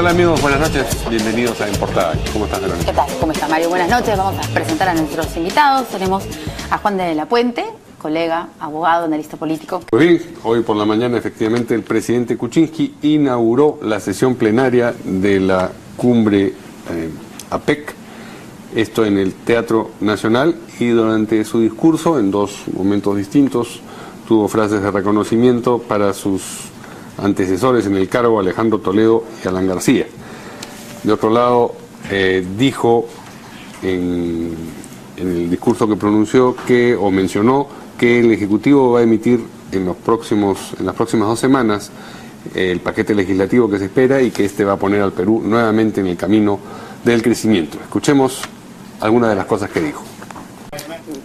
Hola amigos? Buenas noches, bienvenidos a En Portada. ¿Cómo estás, Verónica? ¿Qué tal? ¿Cómo está, Mario? Buenas noches. Vamos a presentar a nuestros invitados. Tenemos a Juan de la Puente, colega, abogado, analista político. Pues bien, hoy por la mañana efectivamente el presidente Kuczynski inauguró la sesión plenaria de la cumbre APEC, esto en el Teatro Nacional, y durante su discurso, en dos momentos distintos, tuvo frases de reconocimiento para sus antecesores en el cargo, Alejandro Toledo y Alan García. De otro lado, dijo en el discurso que pronunció mencionó que el Ejecutivo va a emitir en las próximas 2 semanas el paquete legislativo que se espera y que este va a poner al Perú nuevamente en el camino del crecimiento. Escuchemos algunas de las cosas que dijo.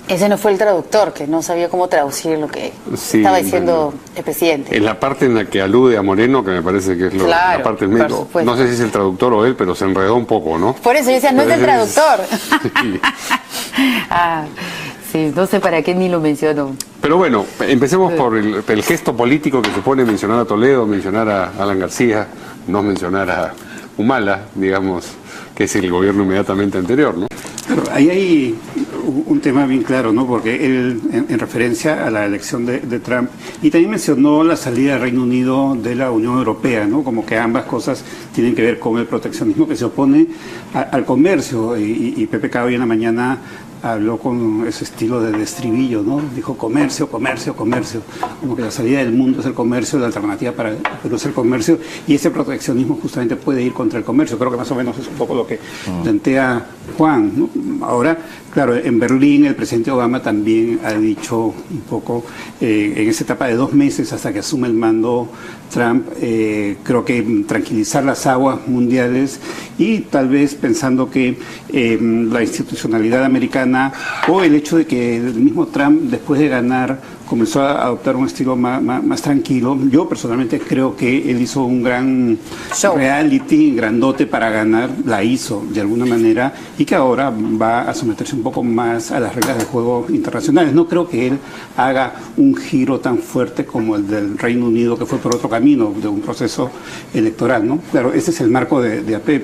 Ese no fue el traductor, que no sabía cómo traducir lo que estaba diciendo el presidente. En la parte en la que alude a Moreno, que me parece que es la parte del medio, no sé si es el traductor o él, pero se enredó un poco, ¿no? Por eso yo decía, no es el traductor. Sí, no sé para qué ni lo mencionó. Pero bueno, empecemos por el gesto político que supone mencionar a Toledo, mencionar a Alan García, no mencionar a Humala, digamos, que es el gobierno inmediatamente anterior, ¿no? Claro, ahí hay un tema bien claro, ¿no? Porque él, en referencia a la elección de Trump, y también mencionó la salida del Reino Unido de la Unión Europea, ¿no? Como que ambas cosas tienen que ver con el proteccionismo que se opone al comercio. Y Pepe Cao hoy en la mañana habló con ese estilo de estribillo, ¿no? Dijo comercio, comercio, comercio. Como que la salida del mundo es el comercio, la alternativa para Perú es el comercio, y ese proteccionismo justamente puede ir contra el comercio. Creo que más o menos es un poco lo que plantea Juan, ¿no? Ahora, claro, en Berlín el presidente Obama también ha dicho un poco, en esa etapa de 2 meses hasta que asume el mando Trump, creo que tranquilizar las aguas mundiales y tal vez pensando que la institucionalidad americana o el hecho de que el mismo Trump, después de ganar, comenzó a adoptar un estilo más tranquilo. Yo personalmente creo que él hizo un gran reality, grandote para ganar, la hizo de alguna manera, y que ahora va a someterse un poco más a las reglas de juego internacionales. No creo que él haga un giro tan fuerte como el del Reino Unido, que fue por otro camino, de un proceso electoral, ¿no? Claro, ese es el marco de APEC.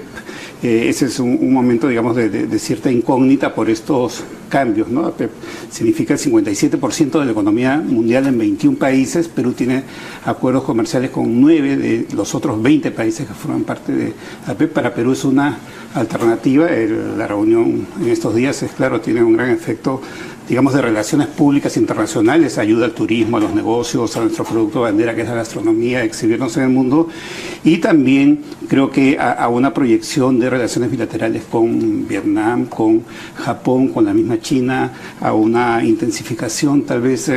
Ese es un momento, digamos, de cierta incógnita por estos cambios, ¿no? APEC significa el 57% de la economía mundial en 21 países. Perú tiene acuerdos comerciales con 9 de los otros 20 países que forman parte de APEC. Para Perú es una alternativa. La reunión en estos días, es claro, tiene un gran efecto, digamos, de relaciones públicas internacionales, ayuda al turismo, a los negocios, a nuestro producto bandera, que es la gastronomía, exhibirnos en el mundo, y también creo que a una proyección de relaciones bilaterales con Vietnam, con Japón, con la misma China, a una intensificación tal vez,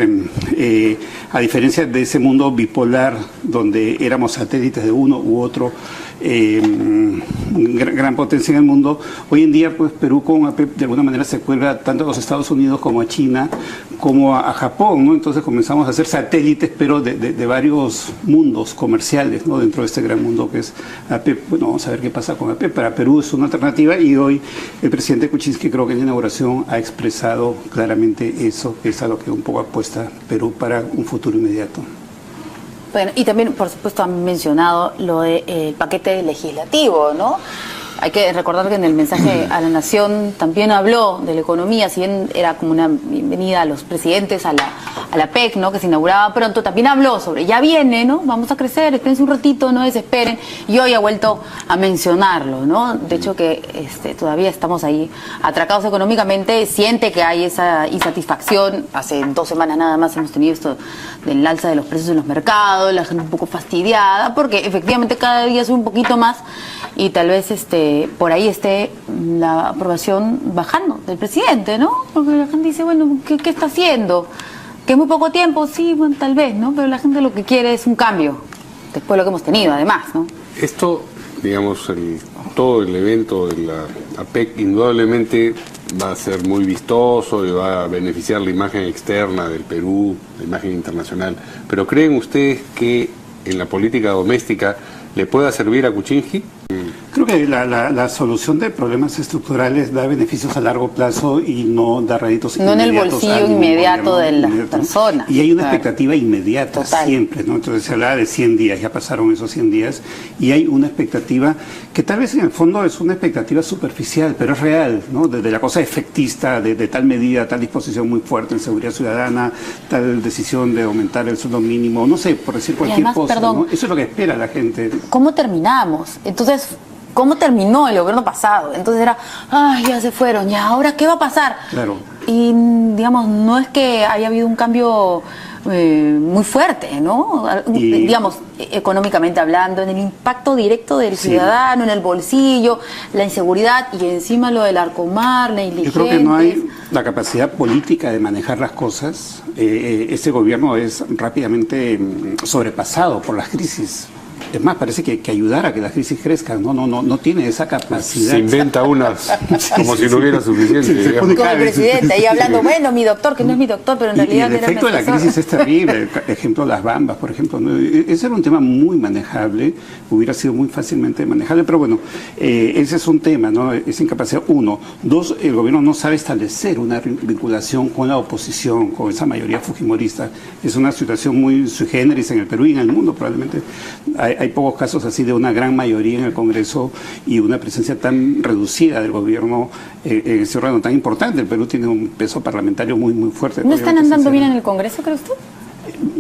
a diferencia de ese mundo bipolar donde éramos satélites de uno u otro, gran potencia en el mundo. Hoy en día, pues Perú con APEC de alguna manera se cuelga tanto a los Estados Unidos como a China, como a Japón, ¿no? Entonces comenzamos a hacer satélites, pero de varios mundos comerciales, ¿no? Dentro de este gran mundo que es APEC. Bueno, vamos a ver qué pasa con APEC. Para Perú es una alternativa, y hoy el presidente Kuczynski, creo que en la inauguración, ha expresado claramente eso, que es a lo que un poco apuesta Perú para un futuro inmediato. Bueno, y también, por supuesto, han mencionado lo del paquete legislativo, ¿no? Hay que recordar que en el mensaje a la Nación también habló de la economía, si bien era como una bienvenida a los presidentes a la PEC, ¿no? Que se inauguraba pronto, también habló sobre, ya viene, ¿no? Vamos a crecer, espérense un ratito, no desesperen, y hoy ha vuelto a mencionarlo, ¿no? De hecho que todavía estamos ahí atracados económicamente, siente que hay esa insatisfacción. Hace 2 semanas nada más hemos tenido esto del alza de los precios en los mercados, la gente un poco fastidiada, porque efectivamente cada día sube un poquito más, y tal vez por ahí esté la aprobación bajando del presidente, ¿no? Porque la gente dice, bueno, ¿qué está haciendo? Que es muy poco tiempo, sí, bueno, tal vez, ¿no? Pero la gente lo que quiere es un cambio, después de lo que hemos tenido, además, ¿no? Esto, digamos, todo el evento de la APEC indudablemente va a ser muy vistoso y va a beneficiar la imagen externa del Perú, la imagen internacional. Pero ¿creen ustedes que en la política doméstica le pueda servir a Kuczynski? Creo que la solución de problemas estructurales da beneficios a largo plazo y no da réditos no en el inmediatos bolsillo al inmediato gobierno, de las inmediato, ¿no? personas. Y hay una Claro. expectativa inmediata Total. siempre, ¿no? Entonces se hablaba de 100 días, ya pasaron esos 100 días, y hay una expectativa que tal vez en el fondo es una expectativa superficial, pero es real, ¿no? Desde la cosa efectista, de tal medida, tal disposición muy fuerte en seguridad ciudadana, tal decisión de aumentar el sueldo mínimo, no sé, por decir cualquier además, cosa, perdón, ¿no? Eso es lo que espera la gente. ¿Cómo terminamos? Entonces, ¿cómo terminó el gobierno pasado? Entonces era, ay, ya se fueron, ya, ¿ahora qué va a pasar? Claro. Y, digamos, no es que haya habido un cambio muy fuerte, ¿no? Y- Digamos, económicamente hablando, en el impacto directo del Sí. ciudadano, en el bolsillo, la inseguridad y encima lo del Arcomar, la Yo negligencia. creo que no hay la capacidad política de manejar las cosas. Este gobierno es rápidamente sobrepasado por las crisis. Es más, parece que ayudar a que las crisis crezcan. No tiene esa capacidad. Se inventa unas como si no hubiera suficiente. Sí, se digamos. pone Como el presidente ahí hablando, bueno, mi doctor, que no es mi doctor, pero en Y realidad el era efecto de la asesor. crisis es terrible. Ejemplo, las bambas, por ejemplo, ¿no? Ese era un tema muy manejable, hubiera sido muy fácilmente manejable, pero bueno, ese es un tema, ¿no? Esa incapacidad, uno. Dos, el gobierno no sabe establecer una vinculación con la oposición, con esa mayoría fujimorista. Es una situación muy sui generis en el Perú y en el mundo, probablemente. Hay pocos casos así de una gran mayoría en el Congreso y una presencia tan reducida del gobierno en ese órgano tan importante. El Perú tiene un peso parlamentario muy, muy fuerte. ¿No están obviamente, andando bien sincero. en el Congreso, cree usted?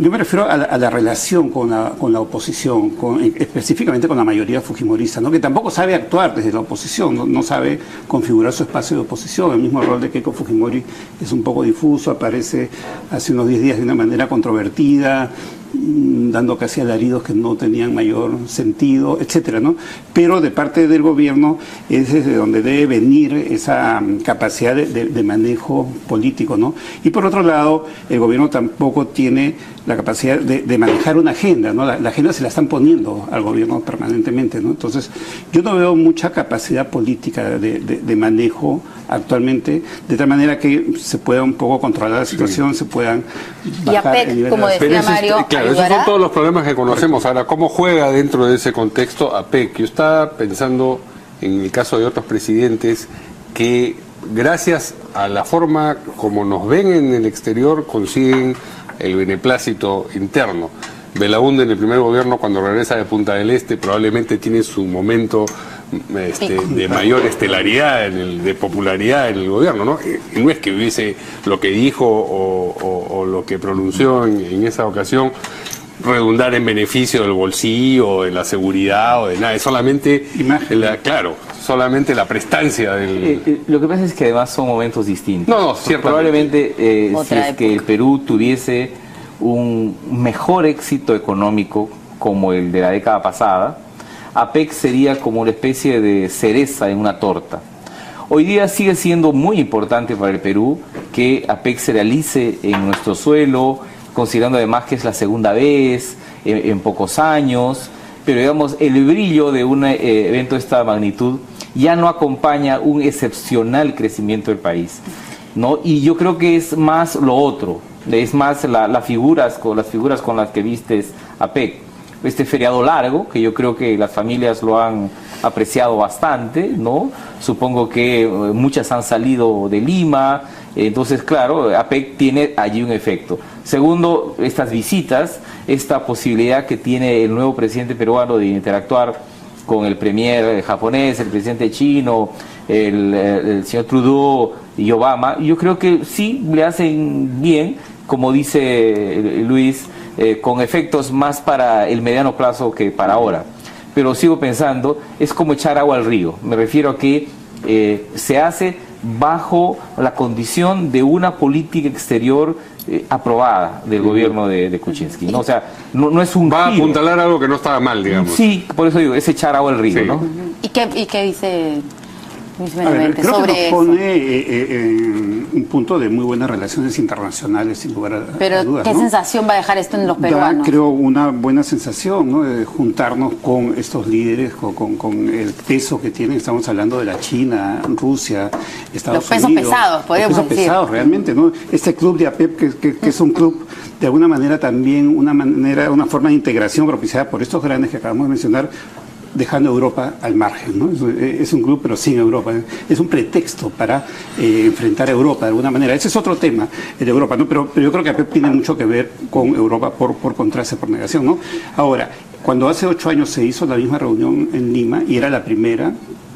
Yo me refiero a la relación con la oposición, específicamente con la mayoría fujimorista, ¿no? Que tampoco sabe actuar desde la oposición, no sabe configurar su espacio de oposición. El mismo rol de Keiko Fujimori es un poco difuso, aparece hace unos 10 días de una manera controvertida, dando casi alaridos que no tenían mayor sentido, etcétera, ¿no? Pero de parte del gobierno es desde donde debe venir esa capacidad de manejo político, ¿no? Y por otro lado, el gobierno tampoco tiene la capacidad de manejar una agenda, ¿no? La agenda se la están poniendo al gobierno permanentemente, ¿no? Entonces, yo no veo mucha capacidad política de manejo actualmente, de tal manera que se pueda un poco controlar la situación, se puedan Y bajar APEC, el nivel como de decía Pero ese es- Mario, claro, esos ¿ayudará? son todos los problemas que conocemos. Ahora, ¿cómo juega dentro de ese contexto APEC? Yo estaba pensando en el caso de otros presidentes que gracias a la forma como nos ven en el exterior consiguen el beneplácito interno. Belaúnde en el primer gobierno, cuando regresa de Punta del Este, probablemente tiene su momento de mayor estelaridad, de popularidad en el gobierno, ¿no? Y no es que hubiese lo que dijo o lo que pronunció en esa ocasión redundar en beneficio del bolsillo, de la seguridad o de nada, es solamente Imagen. claro, solamente la prestancia del... Lo que pasa es que además son momentos distintos. No, ciertamente. Probablemente si Otra es que el Perú tuviese un mejor éxito económico como el de la década pasada, APEC sería como una especie de cereza en una torta. Hoy día sigue siendo muy importante para el Perú que APEC se realice en nuestro suelo, considerando además que es la segunda vez en pocos años, pero digamos el brillo de un evento de esta magnitud ya no acompaña un excepcional crecimiento del país, ¿no? Y yo creo que es más lo otro, es más las figuras con las que vistes APEC. Este feriado largo, que yo creo que las familias lo han apreciado bastante, ¿no? Supongo que muchas han salido de Lima, entonces claro, APEC tiene allí un efecto. Segundo, estas visitas, esta posibilidad que tiene el nuevo presidente peruano de interactuar con el premier japonés, el presidente chino, el señor Trudeau y Obama, yo creo que sí le hacen bien, como dice Luis, con efectos más para el mediano plazo que para ahora. Pero sigo pensando, es como echar agua al río. Me refiero a que se hace bajo la condición de una política exterior aprobada del gobierno de Kuczynski, ¿no? O sea, no es un Va a giro. apuntalar algo que no estaba mal, digamos. Sí, por eso digo, es echar agua al río, Sí. ¿no? ¿Y qué dice Luis A ver, Benavente creo que sobre nos eso? pone un punto de muy buenas relaciones internacionales, sin lugar a Pero, dudas, ¿qué ¿no? sensación va a dejar esto en los Da, peruanos? creo, una buena sensación, ¿no? De juntarnos con estos líderes, con el peso que tienen. Estamos hablando de la China, Rusia, Estados Los pesos Unidos. pesados, podríamos los pesos decir. pesados, realmente, ¿no? Este club de APEC, que es un club, de alguna manera también, una forma de integración propiciada por estos grandes que acabamos de mencionar, dejando a Europa al margen, ¿no? Es un club pero sin Europa, es un pretexto para enfrentar a Europa de alguna manera. Ese es otro tema, el de Europa, ¿no? Pero yo creo que APEC tiene mucho que ver con Europa por contraste, por negación, ¿no? Ahora, cuando hace 8 años se hizo la misma reunión en Lima y era la primera,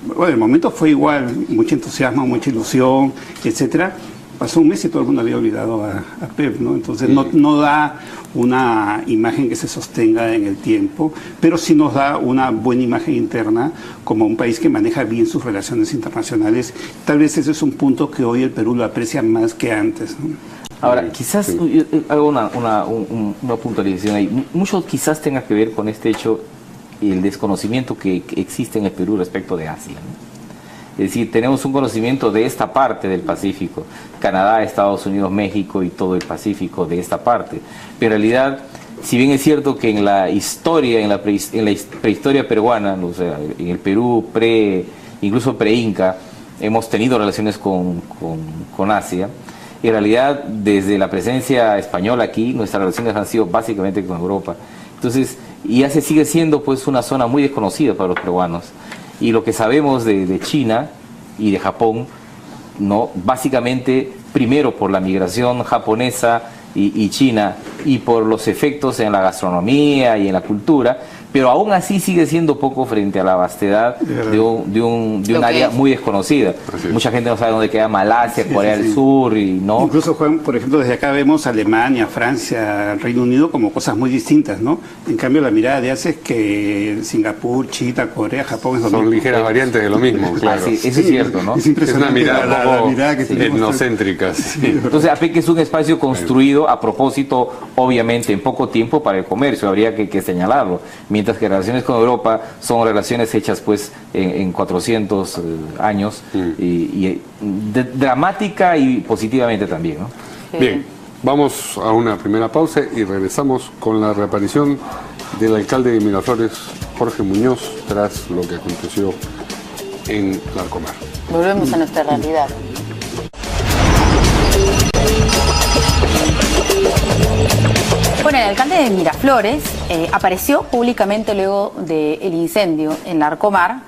bueno, el momento fue igual, mucho entusiasmo, mucha ilusión, etcétera. Pasó un mes y todo el mundo había olvidado a Pep, ¿no? Entonces no da una imagen que se sostenga en el tiempo, pero sí nos da una buena imagen interna como un país que maneja bien sus relaciones internacionales. Tal vez ese es un punto que hoy el Perú lo aprecia más que antes, ¿no? Ahora, quizás hago una puntualización ahí. Mucho quizás tenga que ver con este hecho y el desconocimiento que existe en el Perú respecto de Asia, ¿no? Es decir, tenemos un conocimiento de esta parte del Pacífico, Canadá, Estados Unidos, México y todo el Pacífico de esta parte. Pero en realidad, si bien es cierto que en la historia, en la prehistoria peruana, o sea, en el Perú incluso pre-Inca, hemos tenido relaciones con Asia. En realidad, desde la presencia española aquí, nuestras relaciones han sido básicamente con Europa. Entonces, y Asia sigue siendo pues una zona muy desconocida para los peruanos. Y lo que sabemos de China y de Japón, ¿no? Básicamente, primero por la migración japonesa y china y por los efectos en la gastronomía y en la cultura, pero aún así sigue siendo poco frente a la vastedad de un área muy desconocida. Mucha gente no sabe dónde queda Malasia, Corea del Sur, y no. Incluso, Juan, por ejemplo, desde acá vemos Alemania, Francia, Reino Unido como cosas muy distintas, ¿no? En cambio, la mirada de Asia es que Singapur, China, Corea, Japón es lo mismo. Son ligeras variantes de lo mismo, claro. Sí, eso es cierto, ¿no? Es impresionante una mirada la mirada que tenemos etnocéntrica. Sí. Entonces, APEC es un espacio construido a propósito, obviamente, en poco tiempo para el comercio, habría que señalarlo. Mientras que relaciones con Europa son relaciones hechas pues en 400 años dramática y positivamente también, ¿no? Bien, vamos a una primera pausa y regresamos con la reaparición del alcalde de Miraflores, Jorge Muñoz, tras lo que aconteció en Larcomar. Volvemos a nuestra realidad. Bueno, el alcalde de Miraflores apareció públicamente luego del incendio en Larcomar,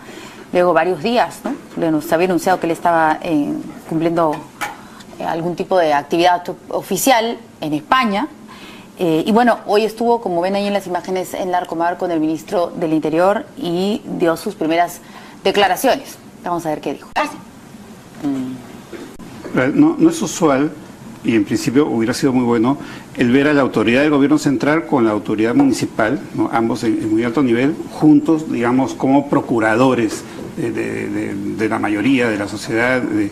luego varios días, ¿no? Se había anunciado que él estaba cumpliendo algún tipo de actividad oficial en España. Y bueno, hoy estuvo, como ven ahí en las imágenes, en Larcomar con el ministro del Interior y dio sus primeras declaraciones. Vamos a ver qué dijo. No es usual, y en principio hubiera sido muy bueno, el ver a la autoridad del gobierno central con la autoridad municipal, ¿no? Ambos en muy alto nivel, juntos, digamos, como procuradores de la mayoría de la sociedad, de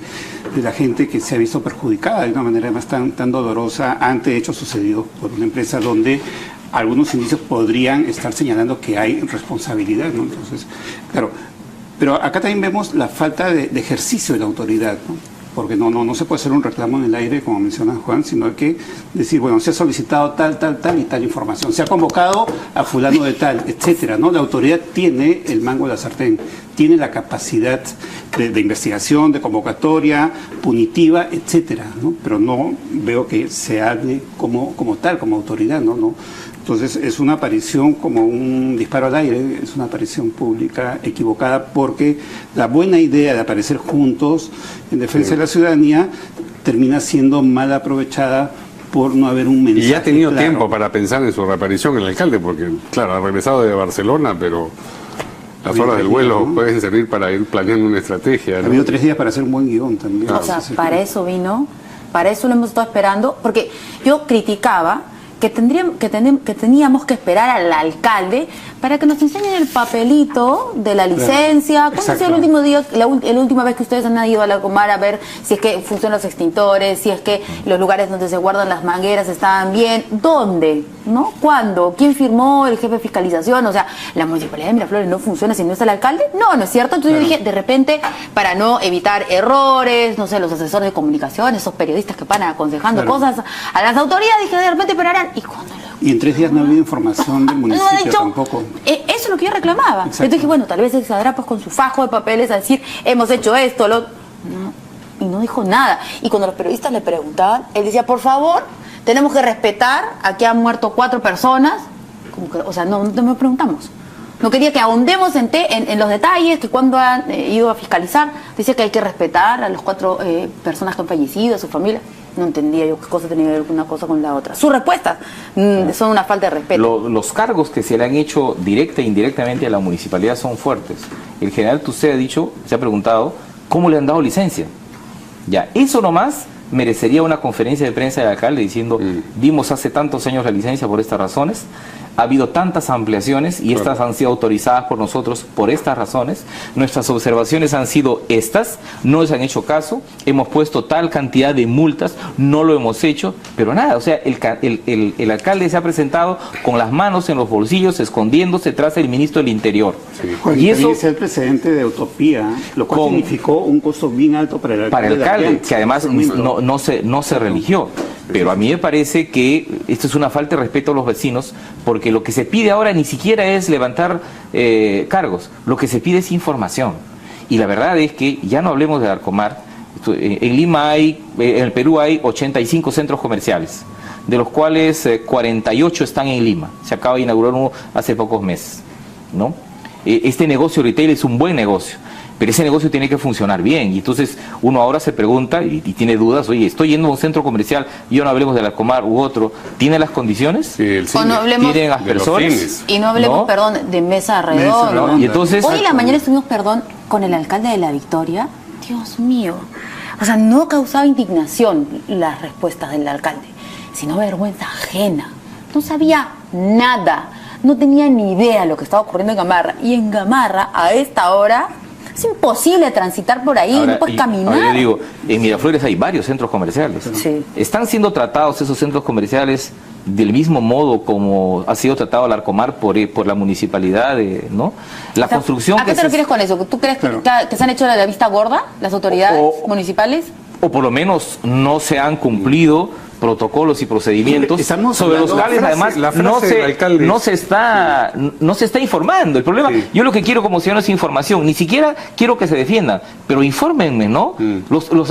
la gente que se ha visto perjudicada de una manera además tan dolorosa ante hechos sucedidos por una empresa donde algunos indicios podrían estar señalando que hay responsabilidad, ¿no? Entonces, claro, pero acá también vemos la falta de ejercicio de la autoridad, ¿no? Porque no se puede hacer un reclamo en el aire, como menciona Juan, sino hay que decir, bueno, se ha solicitado tal y tal información, se ha convocado a fulano de tal, etcétera, ¿no? La autoridad tiene el mango de la sartén, tiene la capacidad de investigación, de convocatoria, punitiva, etcétera, ¿no? Pero no veo que se hable como tal, como autoridad, ¿no? Entonces es una aparición como un disparo al aire, es una aparición pública equivocada porque la buena idea de aparecer juntos en defensa de la ciudadanía termina siendo mal aprovechada por no haber un mensaje. Y ya ha tenido claro. tiempo para pensar en su reaparición el alcalde, porque claro, ha regresado de Barcelona, pero las horas del vuelo, ¿no?, pueden servir para ir planeando una estrategia, ¿no? Ha habido 3 días para hacer un buen guión también. O sea, para eso vino, para eso lo hemos estado esperando, porque yo criticaba que teníamos que esperar al alcalde para que nos enseñen el papelito de la licencia. ¿Cuándo ha sido el último día, la última vez que ustedes han ido a Larcomar a ver si es que funcionan los extintores, si es que los lugares donde se guardan las mangueras estaban bien? ¿Dónde? ¿No? ¿Cuándo? ¿Quién firmó? ¿El jefe de fiscalización? O sea, la municipalidad de Miraflores no funciona si no está el alcalde. No es cierto. Entonces yo dije, de repente, para no evitar errores, no sé, los asesores de comunicación, esos periodistas que van aconsejando cosas a las autoridades, dije, de repente esperarán. Y en 3 días no ha habido información del municipio tampoco. Eso es lo que yo reclamaba. Entonces dije, bueno, tal vez él saldrá pues con su fajo de papeles a decir, hemos hecho esto, lo... No, y no dijo nada. Y cuando los periodistas le preguntaban, él decía, por favor, tenemos que respetar, aquí han muerto 4 personas. Como que, o sea, no me preguntamos. No quería que ahondemos en los detalles, que cuando han ido a fiscalizar, dice que hay que respetar a las 4 personas que han fallecido, a su familia. No entendía yo qué cosa tenía que ver una cosa con la otra. Sus respuestas son una falta de respeto. Los cargos que se le han hecho directa e indirectamente a la municipalidad son fuertes. El general Tusé ha dicho, se ha preguntado, ¿cómo le han dado licencia? Ya, eso nomás merecería una conferencia de prensa del alcalde diciendo, dimos hace tantos años la licencia por estas razones, ha habido tantas ampliaciones y estas han sido autorizadas por nosotros por estas razones, nuestras observaciones han sido estas, no les han hecho caso, hemos puesto tal cantidad de multas, no lo hemos hecho, pero nada, o sea, el alcalde se ha presentado con las manos en los bolsillos, escondiéndose tras el ministro del Interior. Sí. Y eso es el precedente de Utopía, lo cual significó un costo bien alto para el alcalde. Que además no se religió. Pero a mí me parece que esto es una falta de respeto a los vecinos, porque lo que se pide ahora ni siquiera es levantar cargos, lo que se pide es información. Y la verdad es que, ya no hablemos de Larcomar, en Lima en el Perú hay 85 centros comerciales, de los cuales 48 están en Lima. Se acaba de inaugurar uno hace pocos meses, ¿no? Este negocio retail es un buen negocio, pero ese negocio tiene que funcionar bien, y entonces uno ahora se pregunta y tiene dudas, oye, estoy yendo a un centro comercial, y no hablemos de Larcomar u otro, ¿tiene las condiciones? Sí, el cine. O no hablemos ¿Tienen las de los personas? cines. Y no hablemos, ¿No? perdón, de mesa redonda. redonda. Y entonces, Hoy en la mañana estuvimos, perdón, con el alcalde de La Victoria. Dios mío. O sea, no causaba indignación las respuestas del alcalde, sino vergüenza ajena. No sabía nada. No tenía ni idea de lo que estaba ocurriendo en Gamarra. Y en Gamarra, a esta hora, es imposible transitar por ahí, ahora, no puedes caminar. ahora yo digo, en Miraflores hay varios centros comerciales. Sí. ¿Están siendo tratados esos centros comerciales del mismo modo como ha sido tratado Larcomar por la municipalidad, ¿no? La construcción ¿A qué te refieres con eso? ¿Tú crees que se han hecho la vista gorda las autoridades municipales? O por lo menos no se han cumplido protocolos y procedimientos Estamos sobre los hablando- cuales además la frase del alcalde. no se está informando. El problema, Sí. yo lo que quiero como ciudadano es información, ni siquiera quiero que se defiendan, pero infórmenme, ¿no?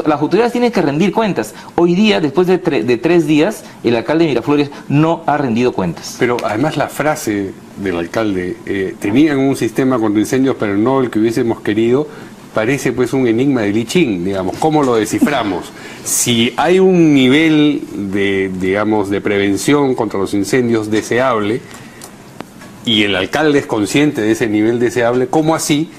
Las autoridades tienen que rendir cuentas. Hoy día, después de 3 días, el alcalde de Miraflores no ha rendido cuentas. Pero además la frase del alcalde, tenían un sistema contra incendios, pero no el que hubiésemos querido, parece pues un enigma de Lichín, digamos, ¿cómo lo desciframos? Si hay un nivel de prevención contra los incendios deseable, y el alcalde es consciente de ese nivel deseable, ¿cómo así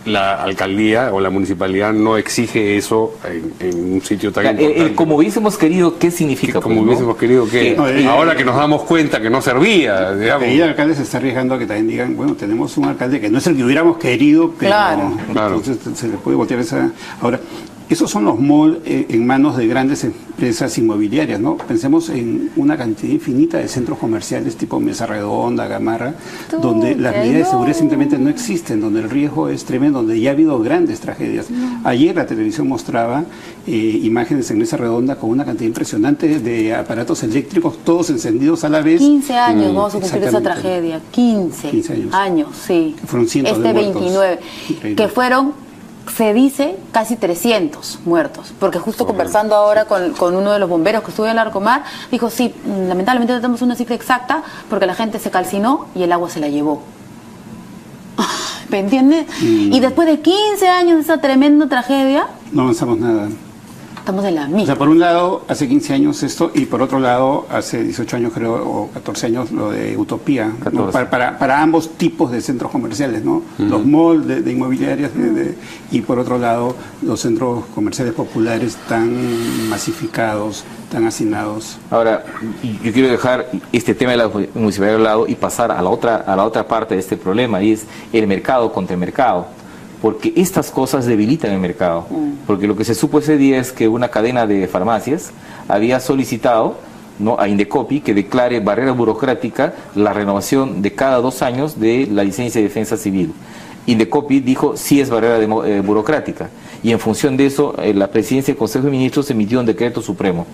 la alcaldía o la municipalidad no exige eso en un sitio tan importante? Como hubiésemos querido, ¿qué significa? Que como pues, ¿no? hubiésemos querido que ahora que nos damos cuenta que no servía, digamos. Ahí el alcalde se está arriesgando a que también digan, bueno, tenemos un alcalde que no es el que hubiéramos querido, pero Claro. entonces se le puede voltear esa... Ahora, esos son los malls en manos de grandes empresas inmobiliarias, ¿no? Pensemos en una cantidad infinita de centros comerciales tipo Mesa Redonda, Gamarra, donde las medidas de seguridad simplemente no existen, donde el riesgo es tremendo, donde ya ha habido grandes tragedias. Ayer la televisión mostraba imágenes en Mesa Redonda con una cantidad impresionante de aparatos eléctricos, todos encendidos a la vez. 15 años vamos a cumplir esa Exactamente. tragedia. 15 años. sí. Fueron cientos de muertos. 29. Increíble. Que fueron, se dice, casi 300 muertos. Porque justo conversando ahora con uno de los bomberos que estuvo en Larcomar, dijo, sí, lamentablemente no tenemos una cifra exacta porque la gente se calcinó y el agua se la llevó. ¿Me entiendes? Y después de 15 años de esa tremenda tragedia, No avanzamos nada. estamos en la O misma. sea, por un lado, hace 15 años esto, y por otro lado, hace 18 años creo, o 14 años, lo de Utopía, ¿no? 14. para ambos tipos de centros comerciales, ¿no? Los malls de inmobiliarias, y por otro lado, los centros comerciales populares tan masificados, tan hacinados. Ahora, yo quiero dejar este tema de la municipalidad al lado y pasar a la otra parte de este problema, y es el mercado contra el mercado. Porque estas cosas debilitan el mercado. Porque lo que se supo ese día es que una cadena de farmacias había solicitado, ¿no?, a Indecopi que declare barrera burocrática la renovación de cada 2 años de la licencia de defensa civil. Indecopi dijo sí es barrera burocrática, y en función de eso la presidencia del Consejo de Ministros emitió un decreto supremo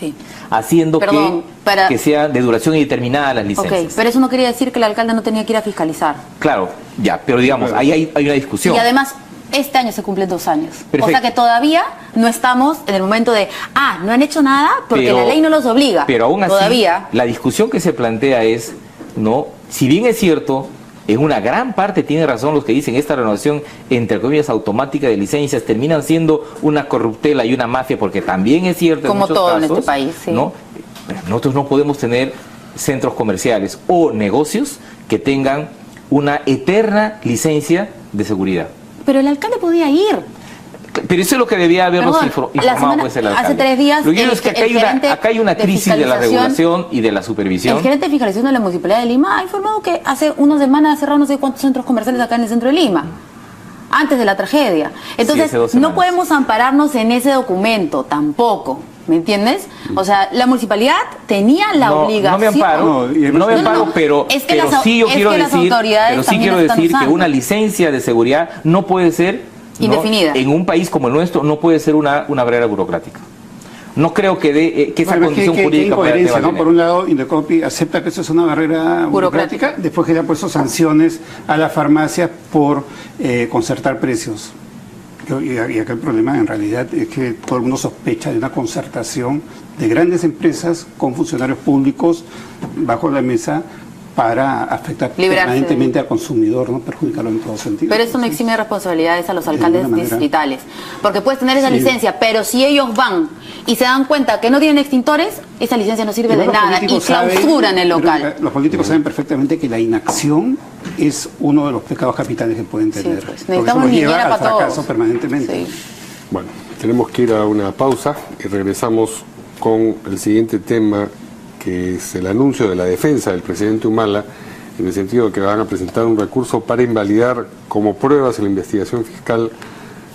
Sí. haciendo Perdón, que sean de duración indeterminada las Ok, licencias. pero eso no quería decir que el alcalde no tenía que ir a fiscalizar. Claro, ya, pero digamos, ahí hay una discusión. Y además, este año se cumplen 2 años. Perfecto. O sea que todavía no estamos en el momento de, no han hecho nada porque Pero- la ley no los obliga. Pero aún así, todavía. la discusión que se plantea es, ¿no? Si bien es cierto En una gran parte tiene razón los que dicen esta renovación, entre comillas, automática de licencias terminan siendo una corruptela y una mafia, porque también es cierto como en muchos todo casos, en este país, sí. ¿no? Nosotros no podemos tener centros comerciales o negocios que tengan una eterna licencia de seguridad. Pero el alcalde podía ir. Pero eso es lo que debía habernos informado pues, el alcalde. Hace 3 días, lo que quiero es que acá hay una crisis de la regulación y de la supervisión. El gerente de fiscalización de la Municipalidad de Lima ha informado que hace unas semanas ha cerrado no sé cuántos centros comerciales acá en el centro de Lima, antes de la tragedia. Entonces, sí, no podemos ampararnos en ese documento tampoco. ¿Me entiendes? O sea, la municipalidad tenía la obligación. No me amparo, pero sí quiero decir que una licencia de seguridad no puede ser indefinida. En un país como el nuestro no puede ser una barrera burocrática. No creo que esa condición jurídica pueda tener, ¿no? Por un lado, Indecopi acepta que eso es una barrera burocrática, después que le ha puesto sanciones a las farmacias por concertar precios. Y acá el problema en realidad es que todo el mundo sospecha de una concertación de grandes empresas con funcionarios públicos bajo la mesa para afectar permanentemente al consumidor, ¿no? Perjudicarlo en todo sentido. Pero eso no exime responsabilidades a los alcaldes distritales, porque puedes tener esa licencia, pero si ellos van y se dan cuenta que no tienen extintores, esa licencia no sirve de nada y clausuran el local. Los políticos saben perfectamente que la inacción es uno de los pecados capitales que pueden tener. Sí, pues. Necesitamos niñera para fracaso permanentemente. Sí. Bueno, tenemos que ir a una pausa y regresamos con el siguiente tema, que es el anuncio de la defensa del presidente Humala, en el sentido de que van a presentar un recurso para invalidar como pruebas en la investigación fiscal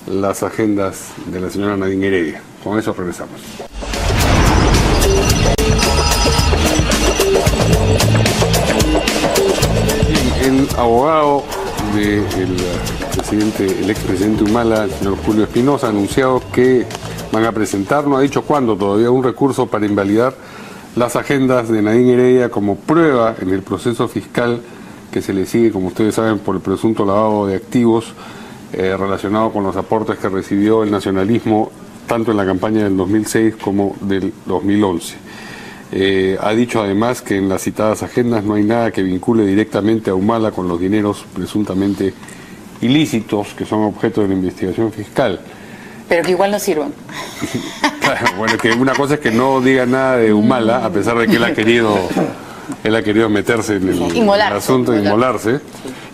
las agendas de la señora Nadine Heredia. Con eso regresamos. El abogado del expresidente Humala, el señor Julio Espinosa, ha anunciado que van a presentar, no ha dicho cuándo todavía, un recurso para invalidar las agendas de Nadine Heredia como prueba en el proceso fiscal que se le sigue, como ustedes saben, por el presunto lavado de activos relacionado con los aportes que recibió el nacionalismo tanto en la campaña del 2006 como del 2011. Ha dicho además que en las citadas agendas no hay nada que vincule directamente a Humala con los dineros presuntamente ilícitos que son objeto de la investigación fiscal. Pero que igual no sirvan. Claro, bueno, que una cosa es que no diga nada de Humala, a pesar de que él ha querido meterse en el asunto, inmolarse.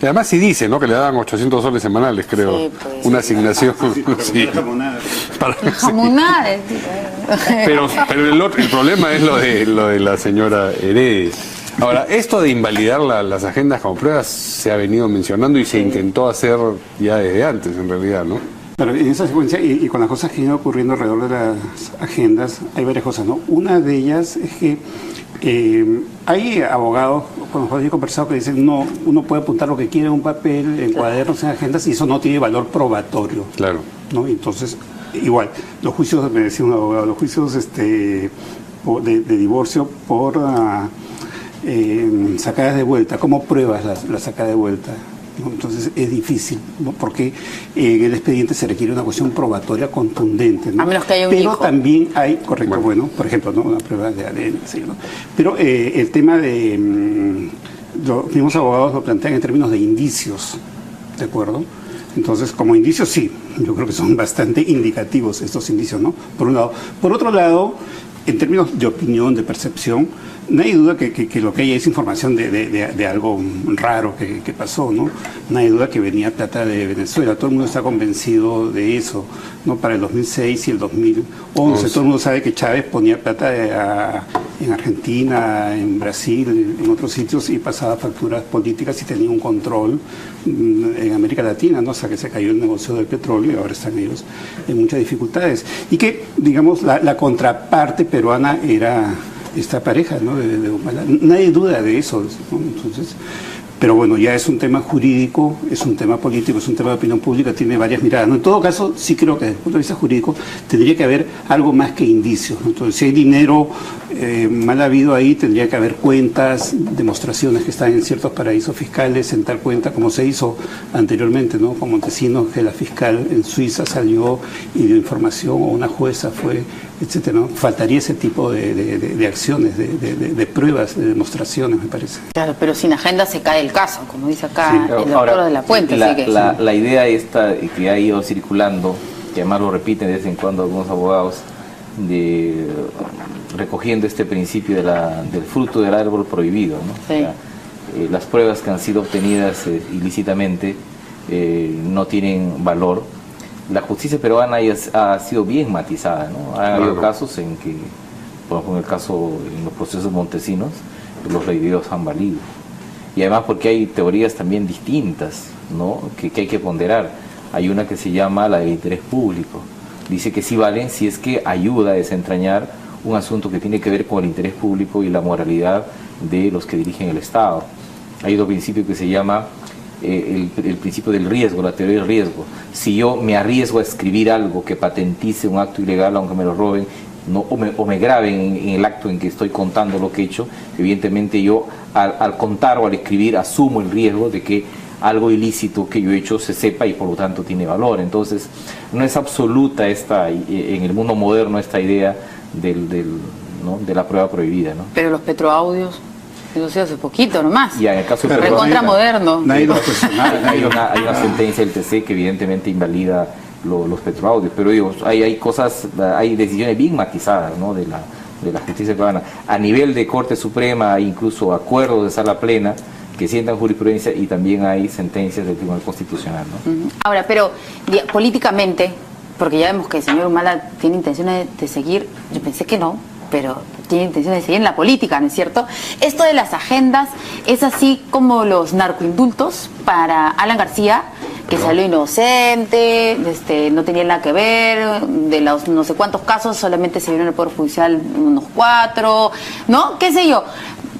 Y además sí dice, ¿no?, que le daban 800 soles semanales, creo, sí, pues, una asignación. Sí. Pero el problema es lo de la señora Heredia. Ahora, esto de invalidar las agendas como pruebas se ha venido mencionando y se intentó hacer ya desde antes, en realidad, ¿no? Pero en esa secuencia, y con las cosas que han ido ocurriendo alrededor de las agendas, hay varias cosas, ¿no? Una de ellas es que hay abogados, con los cuales he conversado, que dicen, no, uno puede apuntar lo que quiere en un papel, en cuadernos, en agendas, y eso no tiene valor probatorio. Claro. ¿No? Entonces, igual, los juicios, me decía un abogado, los juicios de divorcio por sacadas de vuelta, ¿cómo pruebas la sacada de vuelta? ¿No? Entonces es difícil, ¿no? Porque en el expediente se requiere una cuestión probatoria contundente, ¿no? A menos que haya un Pero hijo. También hay, correcto, bueno, por ejemplo, ¿no?, una prueba de ADN, ¿sí?, ¿no? Pero el tema de los mismos abogados lo plantean en términos de indicios, ¿de acuerdo? Entonces, como indicios, sí, yo creo que son bastante indicativos estos indicios, ¿no? Por un lado. Por otro lado, en términos de opinión, de percepción, no hay duda que lo que hay es información de algo raro que pasó, ¿no? No hay duda que venía plata de Venezuela, todo el mundo está convencido de eso, ¿no? Para el 2006 y el 2011, todo el mundo sabe que Chávez ponía plata en Argentina, en Brasil, en otros sitios, y pasaba facturas políticas y tenía un control en América Latina, ¿no? O sea, que se cayó el negocio del petróleo y ahora están ellos en muchas dificultades. Y que, digamos, la contraparte peruana era esta pareja, ¿no?, de Humala. Nadie duda de eso, ¿no? Entonces, pero bueno, ya es un tema jurídico, es un tema político, es un tema de opinión pública, tiene varias miradas, ¿no? En todo caso, sí creo que desde el punto de vista jurídico tendría que haber algo más que indicios, ¿no? Entonces, si hay dinero mal habido ahí, tendría que haber cuentas, demostraciones que están en ciertos paraísos fiscales, sentar cuenta como se hizo anteriormente, ¿no? Con Montesinos, que la fiscal en Suiza salió y dio información, o una jueza fue, etcétera, ¿no? Faltaría ese tipo de acciones, de pruebas, de demostraciones, me parece. Claro, pero sin agenda se cae el caso, como dice acá Sí, el doctor ahora, de la Puente. la idea esta que ha ido circulando, que además lo repiten de vez en cuando algunos abogados, de recogiendo este principio del fruto del árbol prohibido, ¿no? Sí. O sea, las pruebas que han sido obtenidas ilícitamente no tienen valor. La justicia peruana ha sido bien matizada, ¿no? Ha habido casos en que, por ejemplo, en el caso, en los procesos montesinos, los revividos han valido. Y además porque hay teorías también distintas, ¿no? que hay que ponderar. Hay una que se llama la del interés público. Dice que sí valen si es que ayuda a desentrañar un asunto que tiene que ver con el interés público y la moralidad de los que dirigen el Estado. Hay otro principio que se llama el principio del riesgo, la teoría del riesgo. Si yo me arriesgo a escribir algo que patentice un acto ilegal, aunque me lo roben, no, o me graben en el acto en que estoy contando lo que he hecho, evidentemente yo al contar o al escribir asumo el riesgo de que algo ilícito que yo he hecho se sepa y por lo tanto tiene valor. Entonces no es absoluta en el mundo moderno esta idea ¿no? de la prueba prohibida, ¿no? Pero los petroaudios, eso sí hace poquito nomás. Y en el caso de recontra moderno. Nadie lo cuestiona. hay una sentencia del TC que evidentemente invalida los petroaudios, pero digo, hay cosas, hay decisiones bien matizadas, ¿no? de la justicia peruana. A nivel de Corte Suprema hay incluso acuerdos de sala plena que sientan jurisprudencia y también hay sentencias del Tribunal Constitucional, ¿no? Ahora, pero políticamente, porque ya vemos que el señor Humala tiene intenciones de seguir, yo pensé que no, pero tiene intenciones de seguir en la política, ¿no es cierto? Esto de las agendas es así como los narcoindultos para Alan García, que salió inocente, no tenía nada que ver, de los no sé cuántos casos solamente se vieron en el Poder Judicial unos 4, ¿no? ¿Qué sé yo?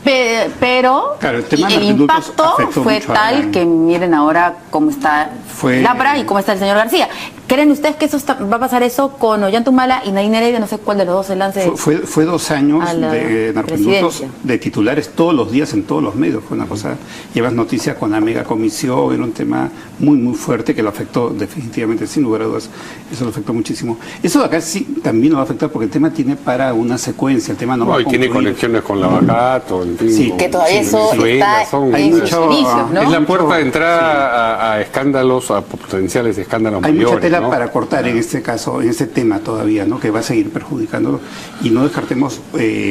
Pero claro, el impacto fue tal que miren ahora cómo está Labra y cómo está el señor García. ¿Creen ustedes que va a pasar eso con Ollanta Humala y Nadine Heredia? No sé cuál de los dos se lance. Fue 2 años de narcoindultos de titulares todos los días en todos los medios. Fue una cosa, llevas noticias con la mega comisión, era un tema muy muy fuerte que lo afectó definitivamente, sin lugar a dudas. Eso lo afectó muchísimo. Eso de acá sí también lo va a afectar porque el tema tiene para una secuencia. El tema no va a y tiene conexiones con la Bajato, en fin. Sí, que todavía eso está en sus inicios, ¿no? Es la puerta de entrada a escándalos, a potenciales escándalos mayores. Hay mucha tela para cortar en este caso, en este tema todavía, ¿no? Que va a seguir perjudicándolo y no descartemos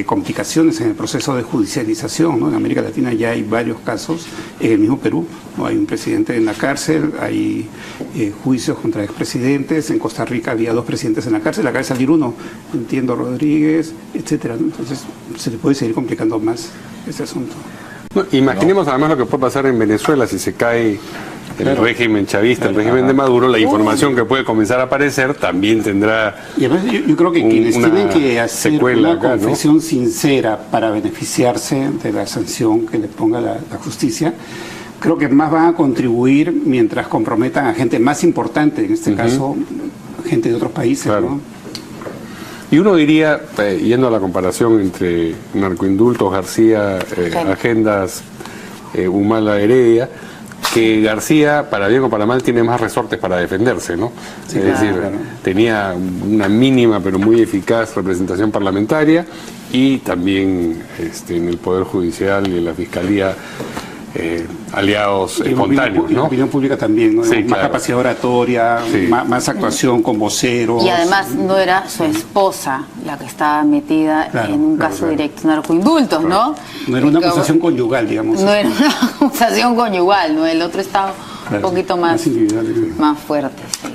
complicaciones en el proceso de judicialización, ¿no? En América Latina ya hay varios casos, en el mismo Perú, ¿no? Hay un presidente en la cárcel, hay juicios contra expresidentes, en Costa Rica había 2 presidentes en la cárcel, acaba de salir uno, entiendo, Rodríguez, etcétera, ¿no? Entonces se le puede seguir complicando más este asunto. No, imaginemos además lo que puede pasar en Venezuela si se cae el régimen chavista, el régimen de Maduro, la información que puede comenzar a aparecer también tendrá. Y además yo creo que quienes tienen que hacer una acá, confesión, ¿no?, sincera para beneficiarse de la sanción que le ponga la justicia, creo que más van a contribuir mientras comprometan a gente más importante, en este caso, gente de otros países, claro, ¿no? Y uno diría, yendo a la comparación entre narcoindultos, García, agendas, Humala, Heredia, que García, para bien o para mal, tiene más resortes para defenderse, ¿no? Sí, es decir, tenía una mínima pero muy eficaz representación parlamentaria y también en el Poder Judicial y en la Fiscalía aliados espontáneos, ¿no? La opinión pública también, ¿no? Sí, más capacidad oratoria, más actuación con voceros. Y además no era su esposa la que estaba metida en un caso directo de narcoindultos, ¿no? No era una acusación conyugal, digamos. No era una acusación conyugal, ¿no? El otro estaba un poquito más fuerte. Sí.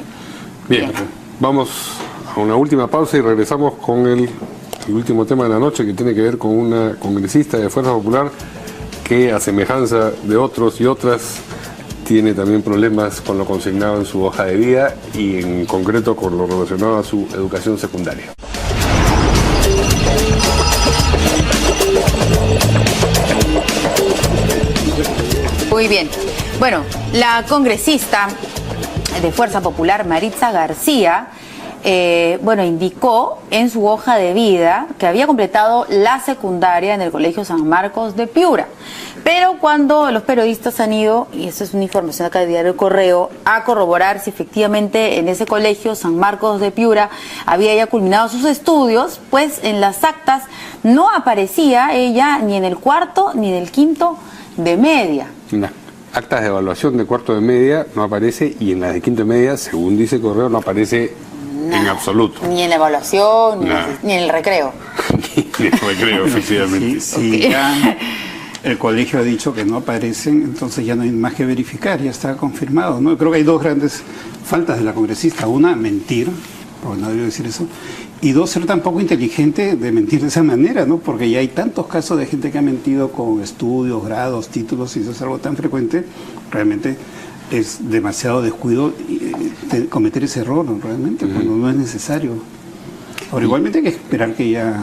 Bien, vamos a una última pausa y regresamos con el último tema de la noche, que tiene que ver con una congresista de Fuerza Popular que, a semejanza de otros y otras, tiene también problemas con lo consignado en su hoja de vida y en concreto con lo relacionado a su educación secundaria. Muy bien. Bueno, la congresista de Fuerza Popular, Maritza García, bueno, indicó en su hoja de vida que había completado la secundaria en el Colegio San Marcos de Piura. Pero cuando los periodistas han ido, y esta es una información acá del diario El Correo, a corroborar si efectivamente en ese colegio San Marcos de Piura había ya culminado sus estudios, pues en las actas no aparecía ella ni en el cuarto ni en el quinto de media. Las actas de evaluación de cuarto de media no aparece, y en las de quinto de media, según dice Correo, no aparece en absoluto. Ni en la evaluación, Nada. ni en el recreo. Ni en el recreo, efectivamente. Sí, ya el colegio ha dicho que no aparecen, entonces ya no hay más que verificar, ya está confirmado, ¿no? Creo que hay dos grandes faltas de la congresista. Una, mentir, porque no debió decir eso. Y dos, ser tan poco inteligente de mentir de esa manera, ¿no? Porque ya hay tantos casos de gente que ha mentido con estudios, grados, títulos, y eso es algo tan frecuente, realmente es demasiado descuido de cometer ese error, ¿no? Realmente, cuando no es necesario. Ahora, igualmente hay que esperar que ella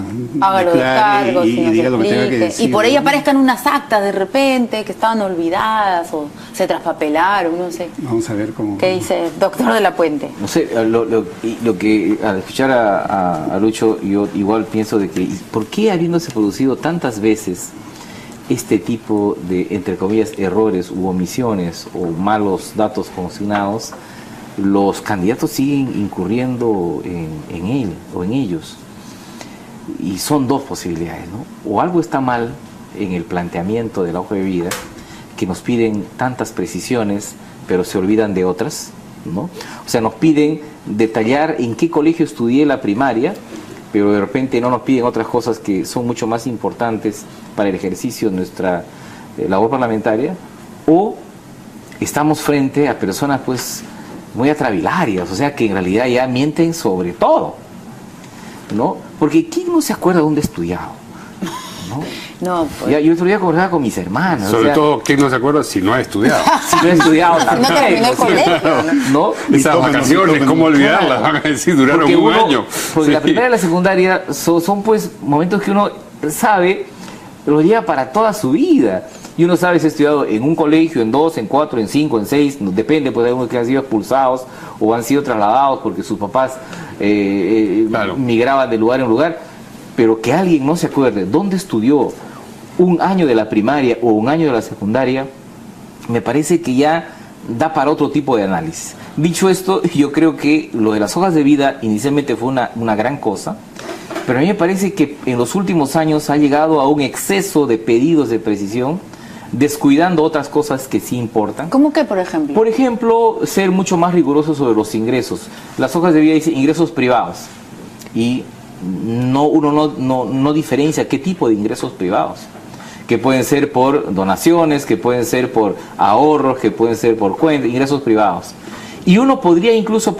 Haga los declare cargos y diga lo que tenga que decir. Y por ahí ¿no? aparezcan unas actas de repente que estaban olvidadas o se traspapelaron, no sé. Vamos a ver cómo... ¿Qué dice el doctor de la Puente? No sé, lo que al escuchar a Lucho, yo igual pienso de que, ¿por qué habiéndose producido tantas veces este tipo de, entre comillas, errores u omisiones o malos datos consignados, los candidatos siguen incurriendo en él o en ellos? Y son dos posibilidades, ¿no? O algo está mal en el planteamiento de la hoja de vida, que nos piden tantas precisiones, pero se olvidan de otras, ¿no? O sea, nos piden detallar en qué colegio estudié la primaria, pero de repente no nos piden otras cosas que son mucho más importantes para el ejercicio de nuestra labor parlamentaria, o estamos frente a personas, pues, muy atravilarias, o sea, que en realidad ya mienten sobre todo, ¿no? Porque ¿quién no se acuerda dónde ha estudiado? ¿No? No, pues. Ya, yo otro día conversaba con mis hermanas. Sobre o sea, todo, ¿quién no se acuerda si no ha estudiado? si no he estudiado No también, terminó el ¿no? colegio, ¿No? Esas vacaciones, ¿cómo olvidarlas? Van a decir, duraron Porque un uno- año. Porque Sí. la primaria y la secundaria son pues momentos que uno sabe, los lleva para toda su vida. Y uno sabe si ha estudiado en un colegio, en 2, en 4, en 5, en 6, depende, pues hay unos que han sido expulsados o han sido trasladados porque sus papás Claro. migraban de lugar en lugar, pero que alguien no se acuerde dónde estudió un año de la primaria o un año de la secundaria, me parece que ya da para otro tipo de análisis. Dicho esto, yo creo que lo de las hojas de vida inicialmente fue una gran cosa, pero a mí me parece que en los últimos años ha llegado a un exceso de pedidos de precisión, descuidando otras cosas que sí importan. ¿Cómo que, por ejemplo? Por ejemplo, ser mucho más riguroso sobre los ingresos. Las hojas de vida dicen ingresos privados y uno no diferencia qué tipo de ingresos privados, que pueden ser por donaciones, que pueden ser por ahorros, que pueden ser por cuentas, ingresos privados. Y uno podría incluso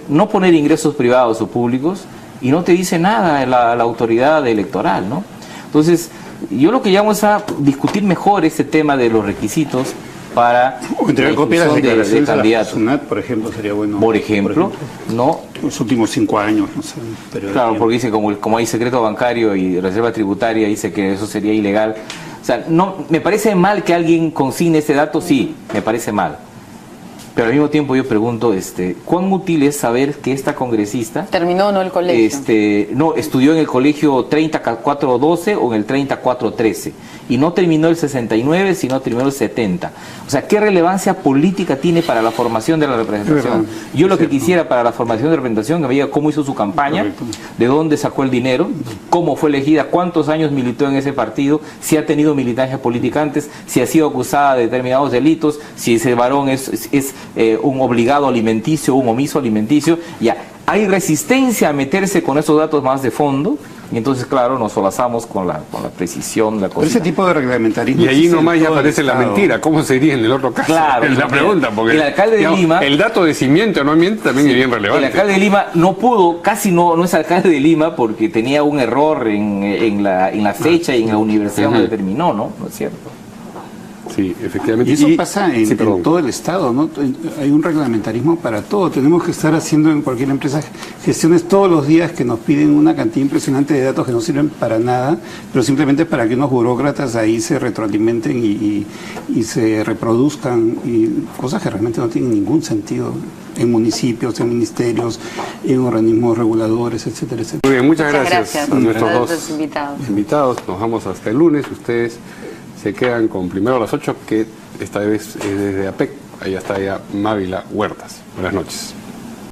no poner ingresos privados o públicos, y no te dice nada la autoridad electoral, ¿no? Entonces, yo lo que llamo es a discutir mejor este tema de los requisitos para O entregar la copias de las inclusión de declaraciones a la candidatos. SUNAT, por ejemplo, sería bueno. Por ejemplo, ¿no? Los últimos 5 años, no sé. un periodo de Claro, tiempo. porque dice como hay secreto bancario y reserva tributaria, dice que eso sería ilegal. O sea, no, me parece mal que alguien consigne ese dato, sí, me parece mal. Pero al mismo tiempo yo pregunto, ¿cuán útil es saber que esta congresista Terminó o no el colegio. no estudió en el colegio 3412 o en el 3413 y no terminó el 69, sino terminó el 70? O sea, ¿qué relevancia política tiene para la formación de la representación? Verdad, Yo lo que cierto. quisiera para la formación de representación, que me diga cómo hizo su campaña, Correcto. de dónde sacó el dinero, cómo fue elegida, cuántos años militó en ese partido, si ha tenido militancia política antes, si ha sido acusada de determinados delitos, si ese varón es un obligado alimenticio, un omiso alimenticio. Ya hay resistencia a meterse con esos datos más de fondo, y entonces, claro, nos solazamos con la precisión, la Pero cosa. ese tipo de reglamentarismo. Y ahí existe en nomás ya todo el aparece la Estado. mentira. ¿Cómo sería en el otro caso? Claro, Es la porque pregunta. Porque, el alcalde de Lima- el dato de si miente o no miente también es bien relevante. El alcalde de Lima no pudo, casi no es alcalde de Lima porque tenía un error en la fecha y en la universidad donde terminó, ¿no? ¿No es cierto? Sí, efectivamente. Y eso pasa en, sí, en todo el Estado, ¿no? Hay un reglamentarismo para todo. Tenemos que estar haciendo en cualquier empresa gestiones todos los días que nos piden una cantidad impresionante de datos que no sirven para nada, pero simplemente para que unos burócratas ahí se retroalimenten y se reproduzcan, y cosas que realmente no tienen ningún sentido en municipios, en ministerios, en organismos reguladores, etcétera, etcétera. Muy bien, muchas gracias a nuestros a dos nuestros invitados. invitados. Nos vamos hasta el lunes. Ustedes se quedan con Primero a las 8, que esta vez es desde APEC. Allá está ya Mávila Huertas. Buenas noches.